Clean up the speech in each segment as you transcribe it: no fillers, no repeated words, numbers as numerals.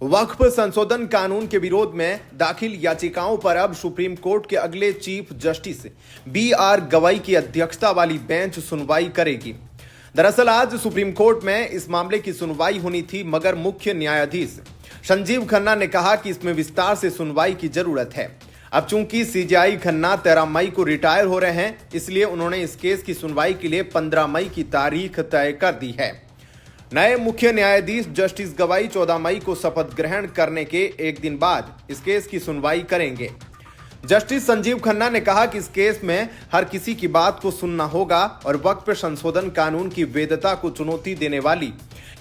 वक्फ संशोधन कानून के विरोध में दाखिल याचिकाओं पर अब सुप्रीम कोर्ट के अगले चीफ जस्टिस बी.आर. गवई की अध्यक्षता वाली बेंच सुनवाई करेगी। दरअसल आज सुप्रीम कोर्ट में इस मामले की सुनवाई होनी थी, मगर मुख्य न्यायाधीश संजीव खन्ना ने कहा कि इसमें विस्तार से सुनवाई की जरूरत है। अब चूंकि सीजेआई खन्ना 13 मई को रिटायर हो रहे हैं, इसलिए उन्होंने इस केस की सुनवाई के लिए 15 मई की तारीख तय कर दी है। नए मुख्य न्यायाधीश जस्टिस गवाई 14 मई को शपथ ग्रहण करने के एक दिन बाद इस केस की सुनवाई करेंगे। जस्टिस संजीव खन्ना ने कहा कि इस केस में हर किसी की बात को सुनना होगा और वक्फ संशोधन कानून की वैधता को चुनौती देने वाली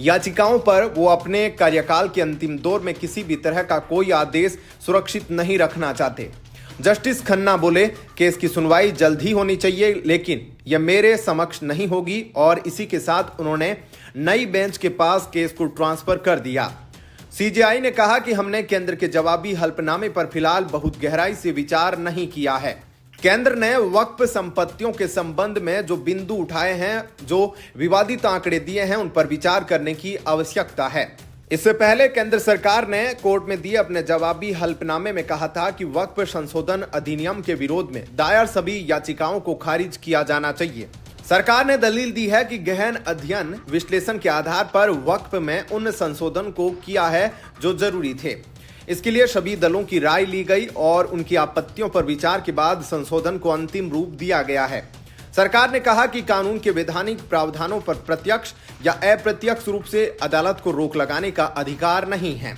याचिकाओं पर वो अपने कार्यकाल के अंतिम दौर में किसी भी तरह का कोई आदेश सुरक्षित नहीं रखना चाहते। जस्टिस खन्ना बोले, केस की सुनवाई जल्द ही होनी चाहिए, लेकिन यह मेरे समक्ष नहीं होगी और इसी के साथ उन्होंने नई बेंच के पास केस को ट्रांसफर कर दिया। सीजेआई ने कहा कि हमने केंद्र के जवाबी हल्फनामे पर फिलहाल बहुत गहराई से विचार नहीं किया है। केंद्र ने वक्फ संपत्तियों के संबंध में जो बिंदु उठाए हैं, जो विवादित आंकड़े दिए हैं, उन पर विचार करने की आवश्यकता है। इससे पहले केंद्र सरकार ने कोर्ट में दिए अपने जवाबी हल्फनामे में कहा था कि वक्फ संशोधन अधिनियम के विरोध में दायर सभी याचिकाओं को खारिज किया जाना चाहिए। सरकार ने दलील दी है कि गहन अध्ययन विश्लेषण के आधार पर वक्फ में उन संशोधन को किया है जो जरूरी थे। इसके लिए सभी दलों की राय ली गई और उनकी आपत्तियों पर विचार के बाद संशोधन को अंतिम रूप दिया गया है। सरकार ने कहा कि कानून के वैधानिक प्रावधानों पर प्रत्यक्ष या अप्रत्यक्ष रूप से अदालत को रोक लगाने का अधिकार नहीं है।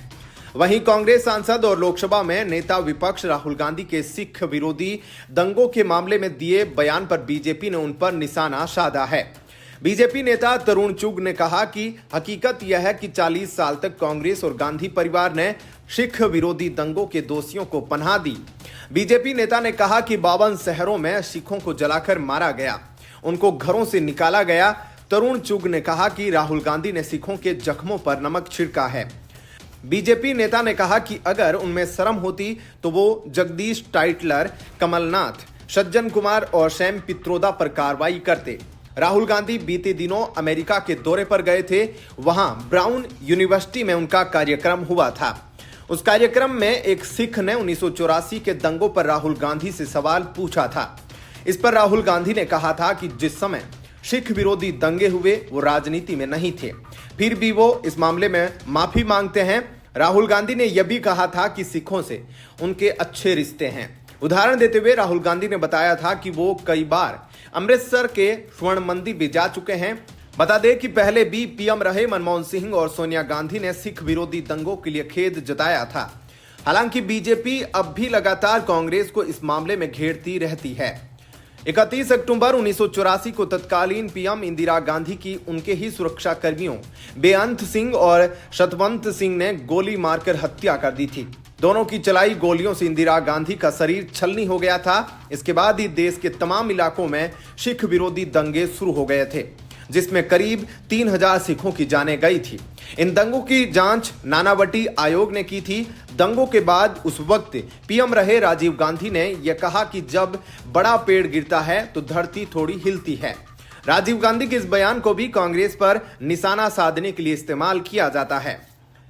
वहीं कांग्रेस सांसद और लोकसभा में नेता विपक्ष राहुल गांधी के सिख विरोधी दंगों के मामले में दिए बयान पर बीजेपी ने उन पर निशाना साधा है। बीजेपी नेता तरुण चुग ने कहा कि हकीकत यह है कि 40 साल तक कांग्रेस और गांधी परिवार ने सिख विरोधी दंगों के दोषियों को पनाह दी। बीजेपी नेता ने कहा कि 52 शहरों में सिखों को जलाकर मारा गया, उनको घरों से निकाला गया। तरुण चुग ने कहा कि राहुल गांधी ने सिखों के जख्मों पर नमक छिड़का है। बीजेपी नेता ने कहा कि अगर उनमें शर्म होती तो वो जगदीश टाइटलर, कमलनाथ, सज्जन कुमार और सैम पित्रोदा पर कार्रवाई करते। राहुल गांधी बीते दिनों अमेरिका के दौरे पर गए थे। वहां ब्राउन यूनिवर्सिटी में उनका कार्यक्रम हुआ था। उस कार्यक्रम में एक सिख ने 1984 के दंगों पर राहुल गांधी से सवाल पूछा था। इस पर राहुल गांधी ने कहा था कि जिस समय सिख विरोधी दंगे हुए वो राजनीति में नहीं थे, फिर भी वो इस मामले में माफी मांगते हैं। राहुल गांधी ने यह भी कहा था कि सिखों से उनके अच्छे रिश्ते हैं। उदाहरण देते हुए राहुल गांधी ने बताया था कि वो कई बार अमृतसर के स्वर्ण मंदिर भी जा चुके हैं। बता दें कि पहले भी पीएम रहे मनमोहन सिंह और सोनिया गांधी ने सिख विरोधी दंगों के लिए खेद जताया था। हालांकि बीजेपी अब भी लगातार कांग्रेस को इस मामले में घेरती रहती है। 31 अक्टूबर 1984 को तत्कालीन पीएम इंदिरा गांधी की उनके ही सुरक्षा कर्मियों बेअंत सिंह और सतवंत सिंह ने गोली मारकर हत्या कर दी थी। दोनों की चलाई गोलियों से इंदिरा गांधी का शरीर छलनी हो गया था। इसके बाद ही देश के तमाम इलाकों में सिख विरोधी दंगे शुरू हो गए थे, जिसमें करीब 3000 सिखों की जानें गई थी। इन दंगों की जांच नानावटी आयोग ने की थी। दंगों के बाद उस वक्त पीएम रहे राजीव गांधी ने यह कहा कि जब बड़ा पेड़ गिरता है तो धरती थोड़ी हिलती है। राजीव गांधी के इस बयान को भी कांग्रेस पर निशाना साधने के लिए इस्तेमाल किया जाता है।